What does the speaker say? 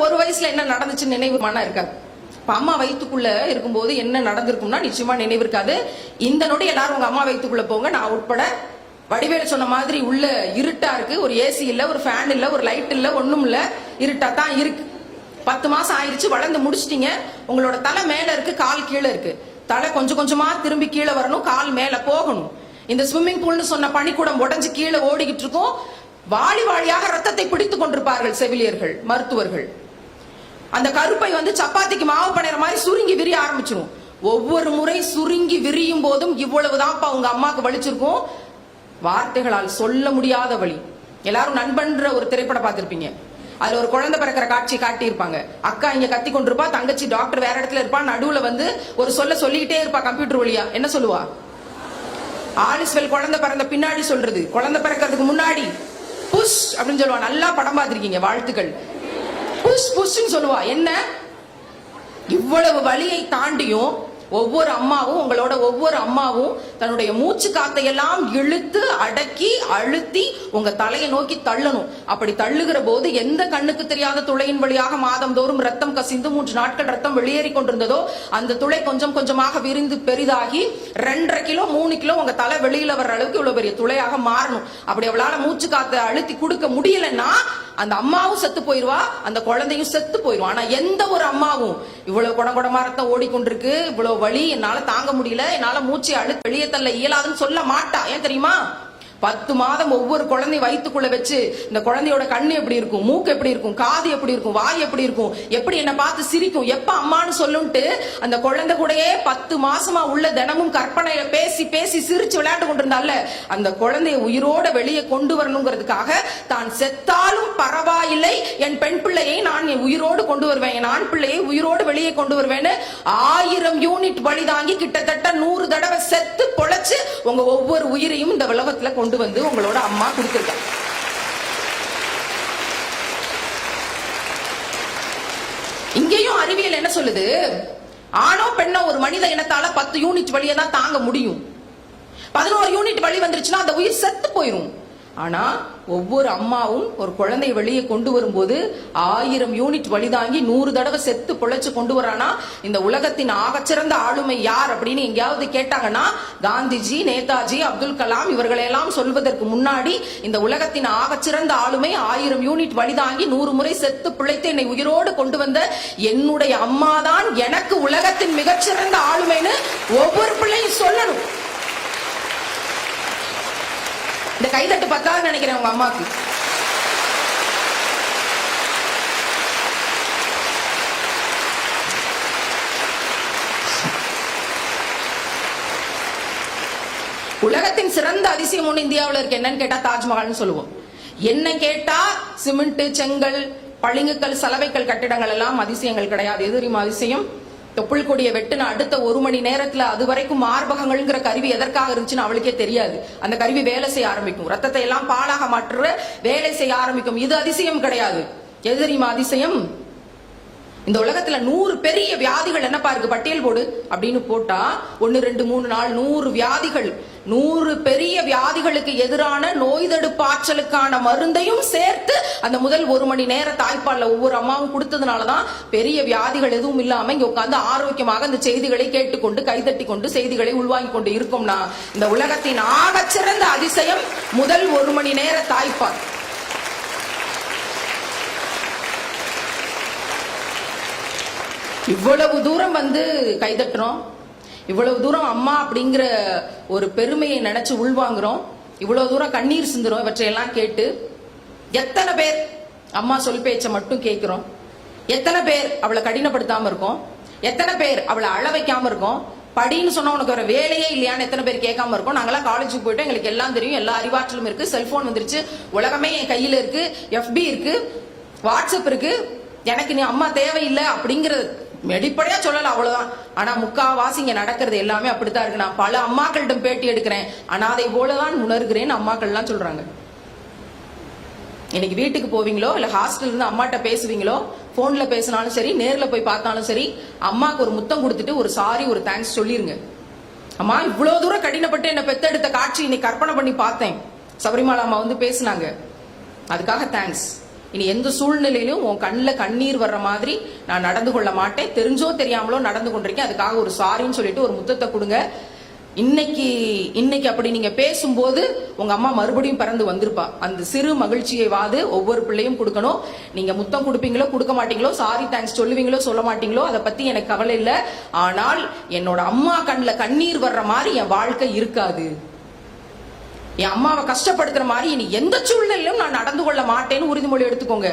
ஒரு வயசுல என்ன நடந்துச்சுன்னு நினைவு மன இருக்காது. அம்மா வயிற்றுக்குள்ள இருக்கும்போது என்ன நடந்திருக்கும்னா நிச்சயமா நினைவு இருக்காது. இந்த நொடி எல்லாரும் உங்க அம்மா வயிற்றுக்குள்ள போங்க, நான் உட்பட. வடிவேலு சொன்ன மாதிரி உள்ள இருட்டா இருக்கு, ஒரு ஏசி இல்ல, ஒரு ஃபேன் இல்ல, ஒரு லைட் இல்ல, ஒண்ணும் இல்ல, இருட்டா தான் இருக்கு. 10 மாசம் ஆயிருச்சு, வளர்ந்து முடிச்சிட்டீங்க. உங்களோட தலை மேல இருக்கு, கால் கீழே இருக்கு. தலை கொஞ்சம் கொஞ்சமா திரும்பி கீழே வரணும், கால் மேல போகணும். இந்த ஸ்விம்மிங் பூல்னு சொன்ன பனிக்கூடம் உடஞ்சு கீழே ஓடிக்கிட்டு இருக்கும். வாளி வாளியாக ரத்தத்தை பிடித்துக் கொண்டிருப்பார்கள் செவிலியர்கள், மருத்துவர்கள். அந்த கருப்பை சப்பாத்திக்கு மாவு பணைற மாதிரி சுருங்கி விரிய ஆரம்பிச்சிடும். ஒவ்வொரு முறை சுருங்கி விரியும் போதும் இவ்வளவுதான்ப்பா உங்க அம்மாக்கு வலிச்சிருக்கும். வார்த்தைகளால் சொல்ல முடியாத வலி. எல்லாரும் நண்பன்ற ஒரு திரைப்படம் பார்த்திருப்பீங்க. அதுல ஒரு குழந்தை பிறக்கிற காட்சி காட்டியிருப்பாங்க. அக்கா இங்க கத்தி கொண்டிருப்பா, தங்கச்சி டாக்டர் வேற இடத்துல இருப்பா, நடுவுல ஒரு சொல்லிக்கிட்டே இருப்பா கம்ப்யூட்டர் வழியா. என்ன சொல்லுவா? ஆலிஸ்வெல் குழந்தை பிறந்த பின்னாடி சொல்றது, குழந்தை பிறக்கிறதுக்கு முன்னாடி புஷ் அப்படின்னு சொல்லுவா. நல்லா படம் பார்த்திருக்கீங்க, வாழ்த்துக்கள். புஷ் புஷ்ன்னு சொல்லுவா. என்ன இவ்வளவு வலியை தாண்டியும் ஒவ்வொரு அம்மாவும், உங்களோட ஒவ்வொரு அம்மாவும் தன்னுடைய மூச்சு காத்தை எல்லாம் இழுத்து அடக்கி அழுத்தி உங்க தலையை நோக்கி தள்ளணும். அப்படி தள்ளுகிற போது எந்த கண்ணுக்கு தெரியாத துளையின் வழியாக மாதந்தோறும் ரத்தம் கசிந்து 3 நாட்கள் ரத்தம் வெளியேறி கொண்டிருந்ததோ அந்த துளை கொஞ்சம் கொஞ்சமாக விரிந்து பெரிதாகி 2.5 கிலோ 3 கிலோ உங்க தலை வெளியில வர்ற அளவுக்கு இவ்வளவு பெரிய துளையாக மாறணும். அப்படி அவளால மூச்சு காத்தை அழுத்தி கொடுக்க முடியலன்னா அந்த அம்மாவும் செத்து போயிருவா, அந்த குழந்தையும் செத்து போயிருவா. ஆனா எந்த ஒரு அம்மாவும் இவ்வளவு குடங்குடமா ரத்தம் ஓடிக்கொண்டிருக்கு, இவ்வளவு வலி என்னால தாங்க முடியல, என்னால மூச்சை அழுத்தி வெளியே தள்ள இயலாதுன்னு சொல்ல மாட்டா. ஏன் தெரியுமா? 10 மாதம் ஒவ்வொரு குழந்தை வயிற்றுக்குள்ள வச்சு இந்த குழந்தையோட கண்ணு எப்படி இருக்கும், மூக்கு எப்படி இருக்கும், காது எப்படி இருக்கும், வாய் எப்படி இருக்கும், எப்படி என்ன பார்த்து சிரிக்கும், எப்ப அம்மான்னு சொல்லுன்ட்டு அந்த குழந்தை கூடயே 10 மாசமா உள்ள தினமும் கற்பனையில பேசி பேசி சிரிச்சு விளையாட்டு கொண்டிருந்தால அந்த குழந்தைய உயிரோட வெளியே கொண்டு வரணுங்கிறதுக்காக தான் செத்தாலும் பரவாயில்லை, என் பெண் பிள்ளையை நான் உயிரோடு கொண்டு வருவேன், என் ஆண் பிள்ளையை உயிரோடு வெளியே கொண்டு வருவேன்னு 1000 யூனிட் வலி தாங்கி கிட்டத்தட்ட 100 தடவை செத்து பொழைச்சு உங்க ஒவ்வொரு உயிரையும் இந்த உலகத்துல கொண்டு வந்து உங்களோட அம்மா கொடுத்திருக்காங்க. இங்கேயும் அறிவியல் என்ன சொல்லுது? ஆணோ பெண்ணோ ஒரு மனித இனத்தால 10 யூனிட் வலியை தான் தாங்க முடியும். 11 யூனிட் வலி வந்துருச்சுன்னா அந்த உயிர் செத்து போயிரும். ஆனா ஒவ்வொரு அம்மாவும் ஒரு குழந்தையை வெளியே கொண்டு வரும்போது 1000 யூனிட் வலி தாங்கி 100 தடவை செத்து பொழைச்சு கொண்டு வரானா இந்த உலகத்தின் ஆகச்சிறந்த ஆளுமை யார் அப்படின்னு எங்கேயாவது கேட்டாங்கன்னா காந்திஜி, நேதாஜி, அப்துல் கலாம் இவர்களெல்லாம் சொல்வதற்கு முன்னாடி இந்த உலகத்தின் ஆகச்சிறந்த ஆளுமை 1000 யூனிட் வலி தாங்கி 100 முறை செத்து பிழைத்து என்னை உயிரோடு கொண்டு வந்த என்னுடைய அம்மாதான் எனக்கு உலகத்தின் மிகச்சிறந்த ஆளுமைன்னு ஒவ்வொரு பிள்ளையும் சொல்லணும். இந்த கைதட்டு பத்தாது நினைக்கிறேன் உங்க அம்மாக்கு. உலகத்தின் சிறந்த அதிசயம் ஒண்ணு இந்தியாவில் இருக்கு. என்னன்னு கேட்டா தாஜ்மஹால்னு சொல்லுவோம். என்ன கேட்டா சிமெண்ட், செங்கல், பளிங்குக்கல், சலவைக்கல் கட்டிடங்கள் எல்லாம் அதிசயங்கள் கிடையாது. எது தெரியுமா அதிசயம்? தொப்புள் கொடியை வெட்டுன அடுத்த 1 மணி நேரத்துல அது வரைக்கும் மார்பகங்கள்ங்கிற கருவி எதற்காக இருந்துச்சுன்னு அவளுக்கே தெரியாது. அந்த கருவி வேலை செய்ய ஆரம்பிக்கும், ரத்தத்தை எல்லாம் பாலாக மாற்ற வேலை செய்ய ஆரம்பிக்கும். இது அதிசயம் கிடையாது. எது தெரியுமா அதிசயம்? இந்த உலகத்துல 100 பெரிய வியாதிகள் என்னப்பா இருக்கு பட்டியல் போடு அப்படின்னு போட்டா 1 2 3 4 100 வியாதிகள், 100 பெரிய வியாதிகளுக்கு எதிரான நோய் தடுப்பு ஆற்றலுக்கான மருந்தையும் சேர்த்து அந்த முதல் 1 மணி நேர தாய்ப்பால்ல ஒவ்வொரு அம்மாவும் கொடுத்ததுனாலதான் பெரிய வியாதிகள் எதுவும் இல்லாம இங்க உட்கார்ந்து ஆரோக்கியமாக இந்த செய்திகளை கேட்டுக்கொண்டு கைதட்டி கொண்டு செய்திகளை உள்வாங்கி கொண்டு இருக்கோம்னா இந்த உலகத்தின் ஆகச்சிறந்த அதிசயம் முதல் 1 மணி நேர தாய்ப்பால். இவ்வளவு தூரம் கைதட்டுறோம், இவ்வளவு தூரம் அம்மா அப்படிங்கிற ஒரு பெருமையை நினைச்சு உள்வாங்குறோம், இவ்வளவு தூரம் கண்ணீர் சிந்துறோம். இவற்றையெல்லாம் கேட்டு எத்தனை பேர் அம்மா சொல் பேச்சை மட்டும் கேட்கிறோம்? எத்தனை பேர் அவளை கடினப்படுத்தாம இருக்கோம்? எத்தனை பேர் அவளை அழ வைக்காம இருக்கோம்? படின்னு சொன்னா உனக்கு ஒரு வேலையே இல்லையான்னு எத்தனை பேர் கேட்காம இருக்கோம்? நாங்கெல்லாம் காலேஜுக்கு போயிட்டு எங்களுக்கு எல்லாம் தெரியும், எல்லா அறிவாற்றலும் இருக்கு, செல்போன் வந்துருச்சு, உலகமே என் கையில இருக்கு, FB இருக்கு, வாட்ஸ்அப் இருக்கு, எனக்கு நீ அம்மா தேவையில்லை அப்படிங்கிறது வெளிப்படையா சொல்லல, அவ்வளவுதான். ஆனா முக்காவாசி இங்க நடக்கிறது எல்லாமே அப்படித்தான் இருக்கு. நான் பல அம்மாக்களிடம் பேட்டி எடுக்கிறேன், அனாதை போலதான் உணர்கிறேன் அம்மாக்கள் எல்லாம் சொல்றாங்க. இன்னைக்கு வீட்டுக்கு போவீங்களோ இல்ல ஹாஸ்டல் இருந்து அம்மாட்ட பேசுவீங்களோ, போன்ல பேசினாலும் சரி, நேர்ல போய் பார்த்தாலும் சரி, அம்மாக்கு ஒரு முத்தம் கொடுத்துட்டு ஒரு சாரி, ஒரு தேங்க்ஸ் சொல்லிருங்க. அம்மா இவ்வளவு தூரம் கடினப்பட்டு என்ன பெத்தெடுத்த காட்சி இன்னைக்கு கற்பனை பண்ணி பார்த்தேன், சபரிமலா அம்மா பேசினாங்க, அதுக்காக தேங்க்ஸ். இனி எந்த சூழ்நிலையிலும் உன் கண்ணில் கண்ணீர் வர்ற மாதிரி நான் நடந்து கொள்ள மாட்டேன். தெரிஞ்சோ தெரியாமலோ நடந்து கொண்டிருக்கேன், அதுக்காக ஒரு சாரின்னு சொல்லிட்டு ஒரு முத்தத்தை கொடுங்க. இன்னைக்கு அப்படி நீங்க பேசும்போது உங்க அம்மா மறுபடியும் பிறந்து வந்திருப்பா. அந்த சிறு மகிழ்ச்சியை ஒவ்வொரு பிள்ளையும் கொடுக்கணும். நீங்க முத்தம் கொடுப்பீங்களோ கொடுக்க மாட்டீங்களோ, சாரி தேங்க்ஸ் சொல்லுவீங்களோ சொல்ல மாட்டீங்களோ, அதை பத்தி எனக்கு கவலை இல்லை. ஆனால் என்னோட அம்மா கண்ணில் கண்ணீர் வர்ற மாதிரி என் வாழ்க்கை இருக்காது. என் அம்மாவை கஷ்டப்படுத்துற மாதிரி இனி எந்த சூழ்நிலையிலும் நான் நடந்து கொள்ள மாட்டேன்னு உறுதிமொழி எடுத்துக்கோங்க.